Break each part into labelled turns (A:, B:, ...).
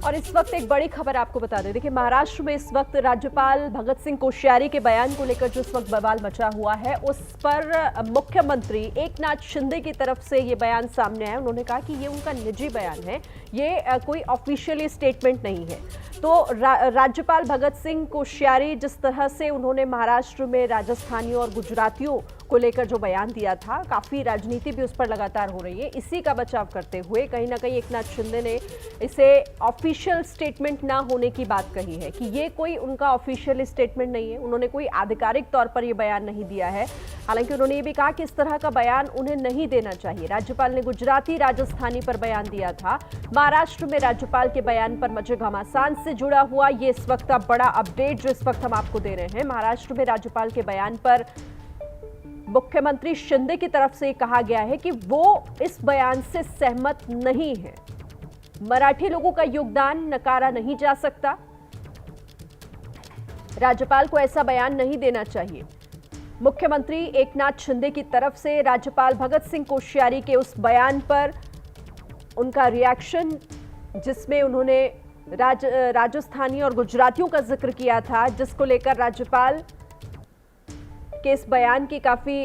A: और इस वक्त एक बड़ी खबर आपको बता दें। देखिए, महाराष्ट्र में इस वक्त राज्यपाल भगत सिंह कोश्यारी के बयान को लेकर जो इस वक्त बवाल मचा हुआ है, उस पर मुख्यमंत्री एकनाथ शिंदे की तरफ से ये बयान सामने आया। उन्होंने कहा कि ये उनका निजी बयान है, ये कोई ऑफिशियली स्टेटमेंट नहीं है। तो राज्यपाल भगत सिंह कोश्यारी जिस तरह से उन्होंने महाराष्ट्र में राजस्थानियों और गुजरातियों को लेकर जो बयान दिया था, काफ़ी राजनीति भी उस पर लगातार हो रही है। इसी का बचाव करते हुए कहीं ना कहीं एकनाथ शिंदे ने इसे ऑफिशियल स्टेटमेंट ना होने की बात कही है कि ये कोई उनका ऑफिशियल स्टेटमेंट नहीं है। उन्होंने कोई आधिकारिक तौर पर ये बयान नहीं दिया है। हालांकि उन्होंने ये भी कहा कि इस तरह का बयान उन्हें नहीं देना चाहिए। राज्यपाल ने गुजराती राजस्थानी पर बयान दिया था। महाराष्ट्र में राज्यपाल के बयान पर मचे घमासान से जुड़ा हुआ ये इस वक्त अब बड़ा अपडेट जो इस वक्त हम आपको दे रहे हैं। महाराष्ट्र में राज्यपाल के बयान पर मुख्यमंत्री शिंदे की तरफ से कहा गया है कि वो इस बयान से सहमत नहीं है। मराठी लोगों का योगदान नकारा नहीं जा सकता। राज्यपाल को ऐसा बयान नहीं देना चाहिए। मुख्यमंत्री एकनाथ शिंदे की तरफ से राज्यपाल भगत सिंह कोश्यारी के उस बयान पर उनका रिएक्शन, जिसमें उन्होंने राजस्थानी और गुजरातियों का जिक्र किया था, जिसको लेकर राज्यपाल के इस बयान की काफी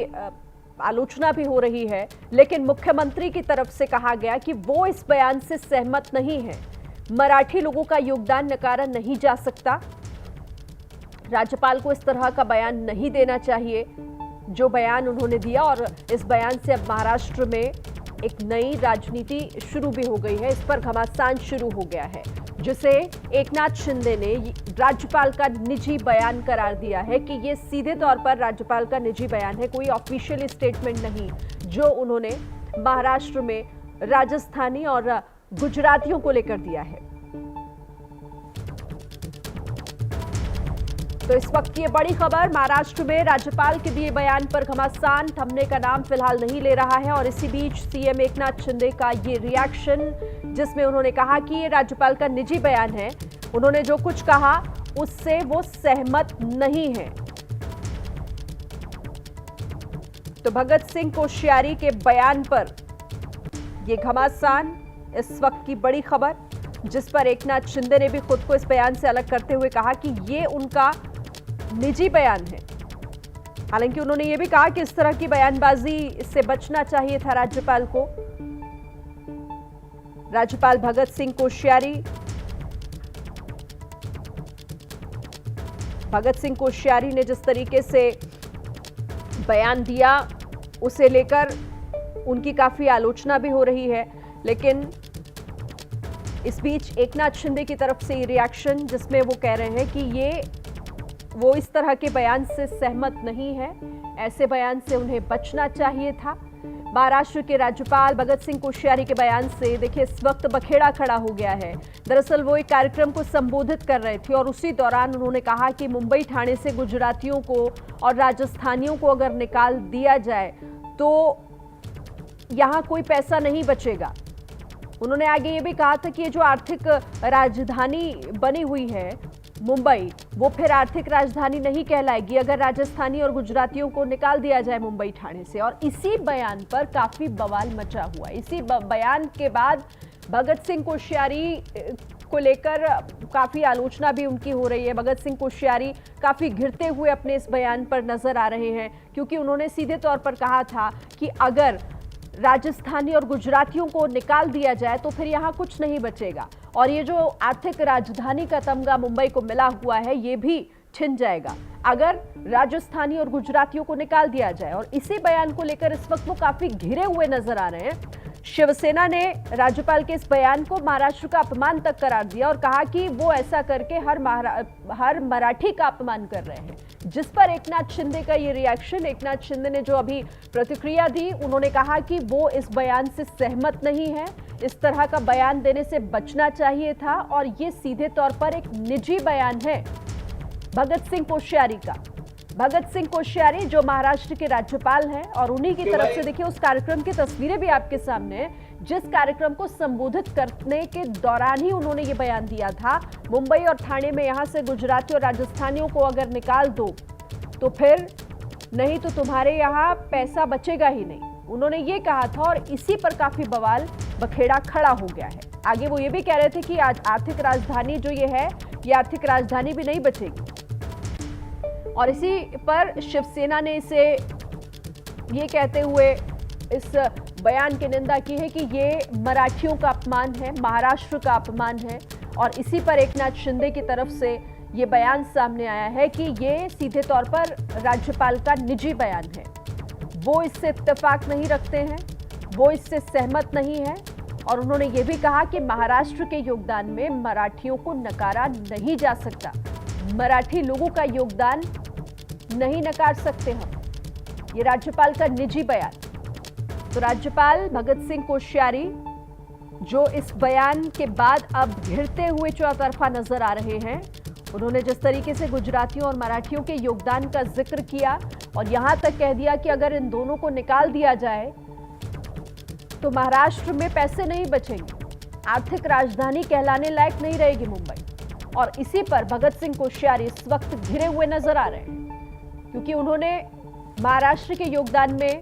A: आलोचना भी हो रही है। लेकिन मुख्यमंत्री की तरफ से कहा गया कि वो इस बयान से सहमत नहीं है। मराठी लोगों का योगदान नकारा नहीं जा सकता। राज्यपाल को इस तरह का बयान नहीं देना चाहिए जो बयान उन्होंने दिया। और इस बयान से अब महाराष्ट्र में एक नई राजनीति शुरू भी हो गई है। इस पर घमासान शुरू हो गया है, जिसे एकनाथ शिंदे ने राज्यपाल का निजी बयान करार दिया है कि ये सीधे तौर पर राज्यपाल का निजी बयान है, कोई ऑफिशियल स्टेटमेंट नहीं जो उन्होंने महाराष्ट्र में राजस्थानी और गुजरातियों को लेकर दिया है। तो इस वक्त की ये बड़ी खबर, महाराष्ट्र में राज्यपाल के दिए बयान पर घमासान थमने का नाम फिलहाल नहीं ले रहा है। और इसी बीच सीएम एकनाथ शिंदे का ये रिएक्शन, जिसमें उन्होंने कहा कि ये राज्यपाल का निजी बयान है, उन्होंने जो कुछ कहा उससे वो सहमत नहीं है। तो भगत सिंह कोश्यारी के बयान पर ये घमासान, इस वक्त की बड़ी खबर, जिस पर एकनाथ शिंदे ने भी खुद को इस बयान से अलग करते हुए कहा कि ये उनका निजी बयान है। हालांकि उन्होंने ये भी कहा कि इस तरह की बयानबाजी से बचना चाहिए था राज्यपाल को। राज्यपाल भगत सिंह कोश्यारी, ने जिस तरीके से बयान दिया, उसे लेकर उनकी काफी आलोचना भी हो रही है। लेकिन इस बीच एकनाथ शिंदे की तरफ से रिएक्शन, जिसमें वो कह रहे हैं कि वो इस तरह के बयान से सहमत नहीं है, ऐसे बयान से उन्हें बचना चाहिए था। महाराष्ट्र के राज्यपाल भगत सिंह कोश्यारी के बयान से देखिए इस वक्त बखेड़ा खड़ा हो गया है। दरअसल वो एक कार्यक्रम को संबोधित कर रहे थे और उसी दौरान उन्होंने कहा कि मुंबई ठाणे से गुजरातियों को और राजस्थानियों को अगर निकाल दिया जाए तो यहाँ कोई पैसा नहीं बचेगा। उन्होंने आगे ये भी कहा था कि ये जो आर्थिक राजधानी बनी हुई है मुंबई, वो फिर आर्थिक राजधानी नहीं कहलाएगी अगर राजस्थानी और गुजरातियों को निकाल दिया जाए मुंबई ठाणे से। और इसी बयान पर काफी बवाल मचा हुआ। इसी बयान के बाद भगत सिंह कोश्यारी को लेकर काफी आलोचना भी उनकी हो रही है। भगत सिंह कोश्यारी काफी घिरते हुए अपने इस बयान पर नजर आ रहे हैं, क्योंकि उन्होंने सीधे तौर पर कहा था कि अगर राजस्थानी और गुजरातियों को निकाल दिया जाए तो फिर यहाँ कुछ नहीं बचेगा और ये जो आर्थिक राजधानी का तमगा मुंबई को मिला हुआ है, ये भी छिन जाएगा अगर राजस्थानी और गुजरातियों को निकाल दिया जाए। और इसी बयान को लेकर इस वक्त वो काफी घिरे हुए नजर आ रहे हैं। शिवसेना ने राज्यपाल के इस बयान को महाराष्ट्र का अपमान तक करार दिया और कहा कि वो ऐसा करके हर मराठी का अपमान कर रहे हैं। जिस पर एकनाथ शिंदे का ये रिएक्शन, एकनाथ शिंदे ने जो अभी प्रतिक्रिया दी, उन्होंने कहा कि वो इस बयान से सहमत नहीं है, इस तरह का बयान देने से बचना चाहिए था और ये सीधे तौर पर एक निजी बयान है भगत सिंह कोश्यारी का। भगत सिंह कोश्यारी जो महाराष्ट्र के राज्यपाल हैं और उन्हीं की तरफ से देखिए उस कार्यक्रम की तस्वीरें भी आपके सामने हैं, जिस कार्यक्रम को संबोधित करने के दौरान ही उन्होंने ये बयान दिया था। मुंबई और ठाणे में यहां से गुजराती और राजस्थानियों को अगर निकाल दो तो फिर नहीं तो तुम्हारे यहाँ पैसा बचेगा ही नहीं, उन्होंने ये कहा था। और इसी पर काफी बवाल बखेड़ा खड़ा हो गया है। आगे वो ये भी कह रहे थे कि आज आर्थिक राजधानी जो ये है, ये आर्थिक राजधानी भी नहीं बचेगी। और इसी पर शिवसेना ने इसे ये कहते हुए इस बयान की निंदा की है कि ये मराठियों का अपमान है, महाराष्ट्र का अपमान है। और इसी पर एकनाथ शिंदे की तरफ से ये बयान सामने आया है कि ये सीधे तौर पर राज्यपाल का निजी बयान है। वो इससे इत्तेफाक नहीं रखते हैं, वो इससे सहमत नहीं है। और उन्होंने ये भी कहा कि महाराष्ट्र के योगदान में मराठियों को नकारा नहीं जा सकता, मराठी लोगों का योगदान नहीं नकार सकते हम। ये राज्यपाल का निजी बयान। तो राज्यपाल भगत सिंह कोश्यारी जो इस बयान के बाद अब घिरते हुए चौतरफा नजर आ रहे हैं, उन्होंने जिस तरीके से गुजरातियों और मराठियों के योगदान का जिक्र किया और यहां तक कह दिया कि अगर इन दोनों को निकाल दिया जाए तो महाराष्ट्र में पैसे नहीं बचेंगे, आर्थिक राजधानी कहलाने लायक नहीं रहेगी मुंबई। और इसी पर भगत सिंह कोश्यारी इस वक्त घिरे हुए नजर आ रहे हैं, क्योंकि उन्होंने महाराष्ट्र के योगदान में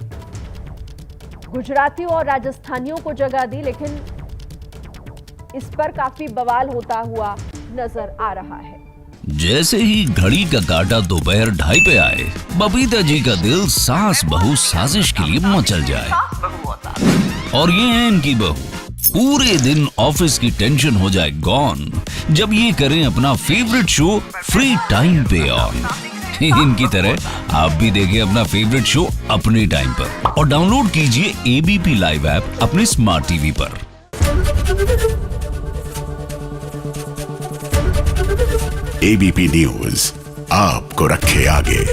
A: गुजरातियों और राजस्थानियों को जगह दी, लेकिन इस पर काफी बवाल होता हुआ नजर आ रहा है।
B: जैसे ही घड़ी का काटा दोपहर 2:30 पे आए, बबीता जी का दिल सास बहू साजिश के लिए मचल जाए। और ये है इनकी बहू, पूरे दिन ऑफिस की टेंशन हो जाए गॉन जब ये करें अपना फेवरेट शो फ्री टाइम पे ऑन। इनकी तरह आप भी देखें अपना फेवरेट शो अपने टाइम पर और डाउनलोड कीजिए एबीपी लाइव ऐप अपने स्मार्ट टीवी पर।
C: एबीपी न्यूज आपको रखे आगे।